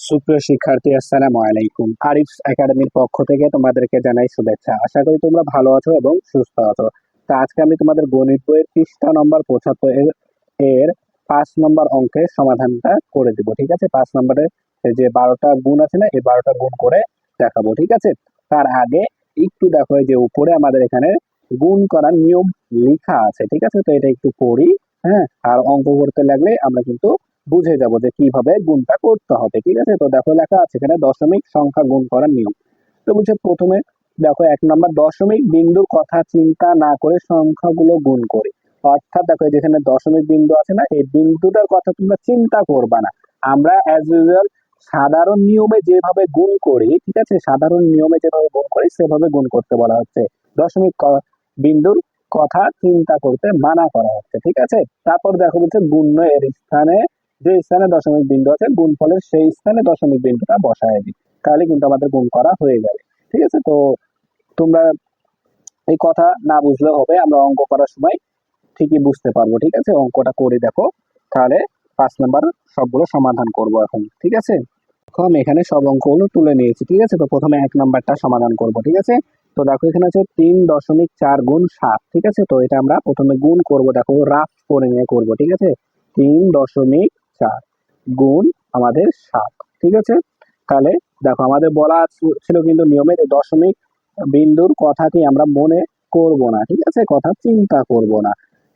সুপ্রিয় শিক্ষার্থী, আসসালামু আলাইকুম। আরিফ একাডেমির পক্ষ থেকে তোমাদেরকে জানাই শুভেচ্ছা। আশা করি তোমরা ভালো আছো এবং সুস্থ আছো। তো আজকে আমি তোমাদের গণিত বইয়ের পৃষ্ঠা নম্বর 75 এর 5 নম্বর অঙ্কের সমাধানটা করে দিব। ঠিক আছে, 5 নম্বরের যে 12টা গুণ আছে না, এই 12টা গুণ করে দেখাবো। ঠিক আছে, তার আগে একটু দেখো যে উপরে আমাদের এখানে গুণ করার নিয়ম লেখা আছে। ঠিক আছে, তো এটা একটু পড়ি। হ্যাঁ, আর অঙ্ক করতে লাগলে আমরা কিন্তু বুঝে যাব যে কিভাবে গুণটা করতে হবে। ঠিক আছে, তো দেখো লেখা আছে এখানে দশমিক সংখ্যা গুণ করার নিয়ম। তো বুঝে প্রথমে দেখো 1 নম্বর, দশমিক বিন্দুর কথা চিন্তা না করে সংখ্যাগুলো গুণ করি। অর্থাৎ দেখো যেখানে দশমিক বিন্দু আছে না, এই বিন্দুটার কথা তোমরা চিন্তা করবা না। আমরা অ্যাজ ইউজুয়াল সাধারণ নিয়মে যেভাবে গুণ করি, ঠিক আছে, সাধারণ নিয়মে যেভাবে গুণ করি সেভাবে গুণ করতে বলা হচ্ছে। দশমিক বিন্দুর কথা চিন্তা করতে মানা করা হচ্ছে। ঠিক আছে, তারপর দেখো বলছে গুণ্য এর স্থানে, যে স্থানে দশমিক বিন্দু আছে গুণফলের সেই স্থানে দশমিক বিন্দুটা বসায় দিই, তাহলে কিন্তু আমাদের গুণ করা হয়ে যাবে। ঠিক আছে, তো তোমরা এই কথা না বুঝলে হবে, আমরা অঙ্ক করার সময় ঠিকই বুঝতে পারবো। ঠিক আছে, অঙ্কটা করে দেখো, তাহলে 5 নাম্বার সবগুলো সমাধান করব এখন। ঠিক আছে, আমি এখানে সব অঙ্কগুলো তুলে নিয়েছি। ঠিক আছে, তো প্রথমে 1 নাম্বারটা সমাধান করব। ঠিক আছে, তো দেখো এখানে আছে 3.4 গুণ 7। ঠিক আছে, তো এটা আমরা প্রথমে গুণ করব, দেখো রাফ করে নিয়ে করব। ঠিক আছে, 3.4 গুণ আমাদের 7। ঠিক আছে, তাহলে দেখো আমাদের বলা ছিল কিন্তু নিয়মে যে দশমিক বিন্দুর কথাটি আমরা মনে করব না। ঠিক আছে, কথা চিন্তা করব না।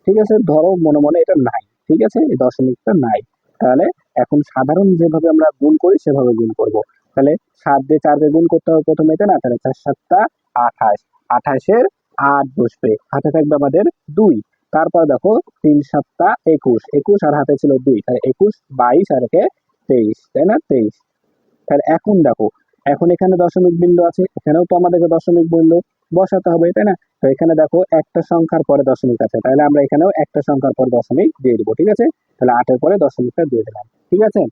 ঠিক আছে, ধরো মনে মনে এটা নাই। ঠিক আছে, এই দশমিকটা নাই, তাহলে এখন সাধারণ যেভাবে আমরা গুণ করি সেভাবে গুণ করব। তাহলে 7 দিয়ে 4 কে গুণ করতে হবে প্রথমে, তাই না? তাহলে 4 7 28, 28-এর 8 বসবে, হাতে থাকবে আমাদের 2। তারপর দেখো 3 7 21, 21 আর হাতে ছিল 2, তাহলে 21 22 আর একে 23, তাই না? 23। তাহলে এখন দেখো, এখন এখানে দশমিক বিন্দু আছে, এখানেও তো আমাদেরকে দশমিক বিন্দু বসাতে হবে, তাই না? তো এখানে দেখো একটা সংখ্যার পরে দশমিক আছে, তাহলে আমরা এখানেও একটা সংখ্যার পরে দশমিক দিয়ে দেবো। ঠিক আছে, তাহলে 8-এর পরে দশমিকটা দিয়ে দিলাম। ঠিক আছে,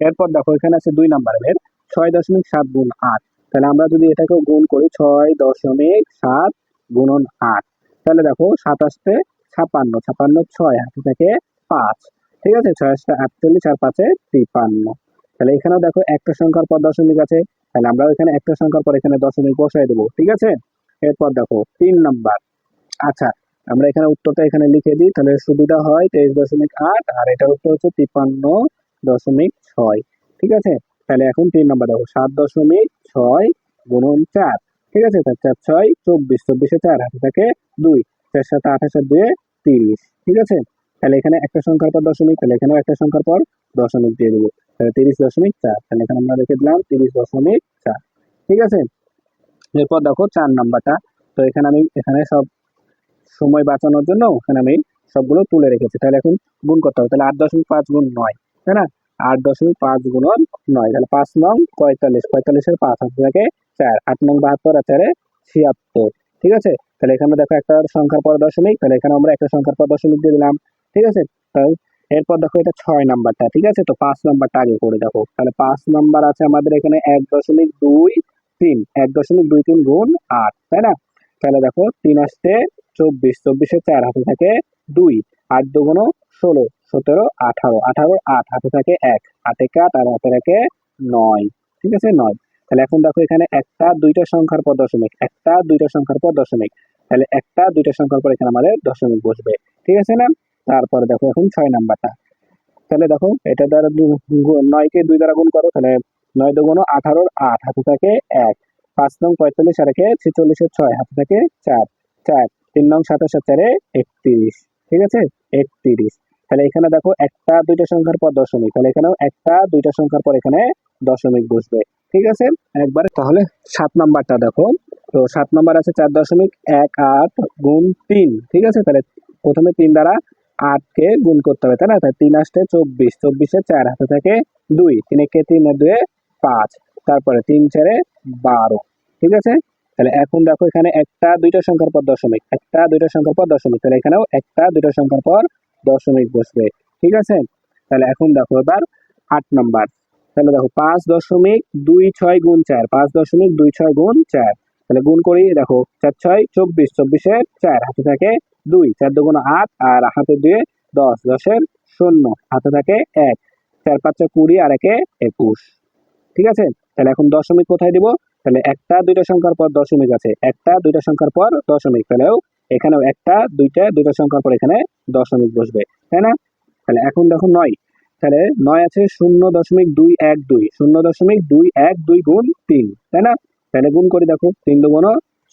এরপর দেখো এখানে আছে 2 নাম্বারের 6.7 গুণ 8। তাহলে আমরা যদি এটাকেও গুণ করি 6.7 গুণন 8, তাহলে দেখো 27-এ 56, 56 6 হাতে থেকে 5। ঠিক আছে, 6 48 আর 5-এ 53। তাহলে এখানেও দেখো একটা সংখ্যার পর দশমিক আছে, তাহলে আমরা এখানে একটা সংখ্যার পর এখানে দশমিক বসাই দেবো। ঠিক আছে, এরপর দেখো 3 নাম্বার। আচ্ছা, আমরা এখানে উত্তরটা এখানে লিখে দিই, তাহলে সুবিধা হয়। 23.8 আর এটার উত্তর হচ্ছে 53.6। ঠিক আছে, তাহলে এখন 3 নাম্বার দেখো 7.6 গুণন 4। ঠিক আছে, 4 4 6 24, 24-এ 4 হাতে থাকে 2, 4 7 28 আর 2 30। ঠিক আছে, তাহলে এখানে একটা সংখ্যার পর দশমিক, তাহলে এখানেও একটা সংখ্যার পর দশমিক দিয়ে দেবো, তাহলে 30.4। তাহলে এখানে আমরা রেখে দিলাম 30.4। ঠিক আছে, এরপর দেখো 4 নাম্বারটা। তো এখানে আমি এখানে সব সময় বাঁচানোর জন্য এখানে আমি সবগুলো তুলে রেখেছি। তাহলে এখন গুণ করতে হবে, তাহলে 8.5 গুণ 9, তাই না? 8.5 গুণন 9, তাহলে 5 নং 45, 45-এর 5 হাতে থাকে 4, 8 নং 72 আর 4-এ 76। ঠিক আছে, তাহলে এখানে দেখো একটা সংখ্যার পর দশমিক, তাহলে এখানে আমরা একটা সংখ্যার পর দশমিক দিয়ে দিলাম। ঠিক আছে, তাহলে এরপর দেখো এটা 6 নাম্বারটা। ঠিক আছে, তো 5 নাম্বারটা আগে করে দেখো, তাহলে 5 নাম্বার আছে আমাদের এখানে 1.23, 1.23 গুণ 8, তাই না? তাহলে দেখো 3 আসতে 24, 24-এ 4 হাতে থাকে 2, 8 দুগুণ 16, 17 18, 18 8 হাতে থাকে 1, 8 8 আর হাতে থাকে 9। ঠিক আছে, 9। তাহলে এখন দেখো এখানে একটা দুইটা সংখ্যার পর দশমিক, একটা দুইটা সংখ্যার পর দশমিক, তাহলে একটা দুইটা সংখ্যার পর এখানে আমাদের দশমিক বসবে। ঠিক আছে না? তারপরে দেখো এখন 6 নাম্বারটা। তাহলে দেখো এটা দ্বারা 9-কে 2 দ্বারা গুণ করো, তাহলে 9 দুগুণ 18, 8 হাতে থাকে 1, 5 নং 45 আর একে 46-এর 6 হাতে থাকে 4, 4, 3 নং 27 আর 4-এ 31। ঠিক আছে, 31। তাহলে এখানে দেখো একটা দুইটা সংখ্যার পর দশমিক, তাহলে এখানেও একটা দুইটা সংখ্যার পর এখানে দশমিক বসবে। ঠিক আছে, একবারে তাহলে 7 নাম্বারটা দেখো। তো 7 নাম্বার আছে 4.18 গুণ 3। ঠিক আছে, তাহলে প্রথমে 3 দ্বারা 8-কে গুণ করতে হবে, তাই না? তাই 3 আসতে 24, 24-এ 4 হাতে থাকে 2, 3 একে 3 আর 2 5, তারপরে 3 4-এ 12। ঠিক আছে, তাহলে এখন দেখো এখানে একটা দুইটা সংখ্যার পর দশমিক, একটা দুইটা সংখ্যার পর দশমিক, তাহলে এখানেও একটা দুইটা সংখ্যার পর দশমিক বসবে। ঠিক আছে, তাহলে এখন দেখো এবার 8 নাম্বার। তাহলে দেখো 5.26 গুণ 4, 5.26 গুণ 4। তাহলে গুণ করি, দেখো 4 6 24, 24-এর 4 হাতে থাকে 2, 4 দুগুণ 8 আর হাতে 2 10, 10-এর 0 হাতে থাকে 1, 4 5 20 আর একে 21। ঠিক আছে। তাহলে এখন দশমিক কোথায় দিব? তাহলে একটা দুইটা সংখ্যার পর দশমিক আছে, একটা দুইটা সংখ্যার পর দশমিক, তাহলেও এখানেও একটা দুইটা সংখ্যার পর এখানে দশমিক বসবে, তাই না? তাহলে এখন দেখো 9, তাহলে 9 আছে 0.212, 0.212 গুণ 3, তাই না? তাহলে গুণ করি, দেখো 3 দুগুণ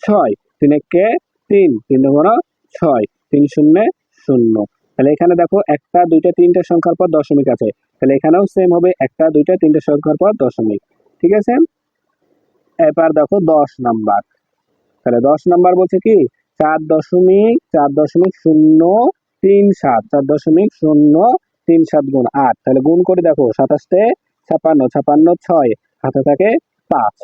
6, 3 একে 3, 3 দুগুণ 6, 3 শূন্যে 0। তাহলে এখানে দেখো একটা দুইটা তিনটা সংখ্যার পর দশমিক আছে, তাহলে এখানেও সেম হবে, একটা দুইটা তিনটা সংখ্যার পর দশমিক, ঠিক আছে। এবার দেখো 10 নাম্বার, তাহলে 10 নাম্বার বলছে কি 4.037, 4.037 গুণ 8, তাহলে গুণ করে দেখো 27 56, 56 6, হাতে থাকে 5,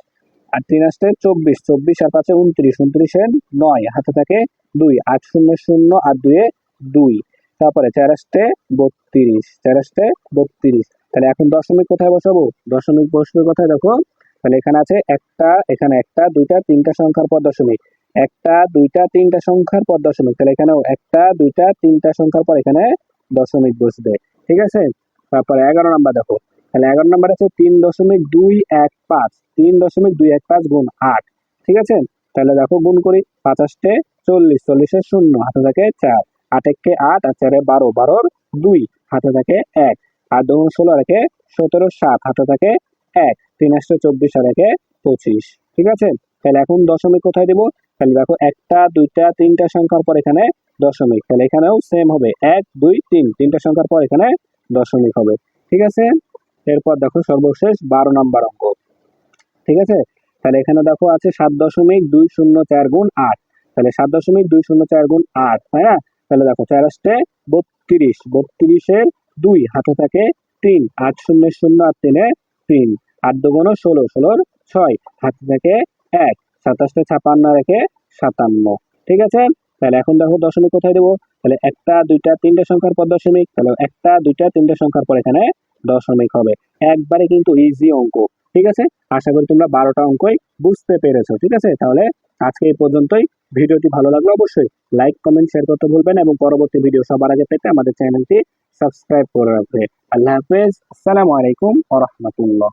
আর 3 আসতে 24, 24 আর 5 29, 29 9, হাতে থাকে 2, 8 শূন্য 0 আর 2 2, তারপরে 4 আসতে 32, 4 আসতে 32। তাহলে এখন দশমিক কোথায় বসাবো? দশমিক বসবে কোথায় দেখো, তাহলে এখানে আছে একটা, এখানে একটা দুইটা তিনটা সংখ্যার পর দশমিক, একটা দুইটা তিনটা সংখ্যার পর দশমিক, তাহলে এখানেও একটা দুইটা তিনটা সংখ্যার পর এখানে দশমিক বসবে, ঠিক আছে। তারপরে 11 নাম্বার দেখো, তাহলে 11 নাম্বার আছে 3.215, 3.215 গুণ 8, ঠিক আছে। তাহলে দেখো গুণ করি, 5 আসতে 40, 40 0, হাতে থাকে 4, 8 একে 8 আর 4 12, 12 2, হাতে থাকে 1, আর 2 16 আর একে 17 7, হাতে থাকে 1, 3 আসতে 24 আর একে 25, ঠিক আছে। তাহলে এখন দশমিক কোথায় দেবো? তাহলে দেখো একটা দুইটা তিনটা সংখ্যার পর এখানে দশমিক, তাহলে এখানেও সেম হবে 1 2 3, তিনটা সংখ্যার পর এখানে দশমিক হবে, ঠিক আছে। এরপর দেখো সর্বশেষ 12 নাম্বার অঙ্ক, ঠিক আছে। তাহলে এখানে দেখো আছে 7.204 গুণ 8, তাহলে 7.204 গুণ 8, তাই না? তাহলে দেখো 4 আসতে 32, 32 2, হাতে থাকে 3, 8 শূন্য 0 আর 3 3, 8 দুগুণ 16, 16 6, হাতে থাকে 1, 27 56 রেখে 57, ঠিক আছে। তাহলে এখন দেখো দশমিক কোথায় দেবো? তাহলে একটা দুইটা তিনটা সংখ্যার পর দশমিক, তাহলে একটা দুইটা তিনটা সংখ্যার পর এখানে দশমিক হবে, একবারে কিন্তু ইজি অঙ্ক, ঠিক আছে। আশা করি তোমরা 12টা অঙ্কই বুঝতে পেরেছো, ঠিক আছে। তাহলে আজকে এই পর্যন্তই। ভিডিওটি ভালো লাগলে অবশ্যই লাইক কমেন্ট শেয়ার করতে ভুলবেন এবং পরবর্তী ভিডিও সবার আগে পেতে আমাদের চ্যানেলটি সাবস্ক্রাইব করে রাখবে। আল্লাহ হাফেজ, আসসালামু আলাইকুম ওয়া রাহমাতুল্লাহ।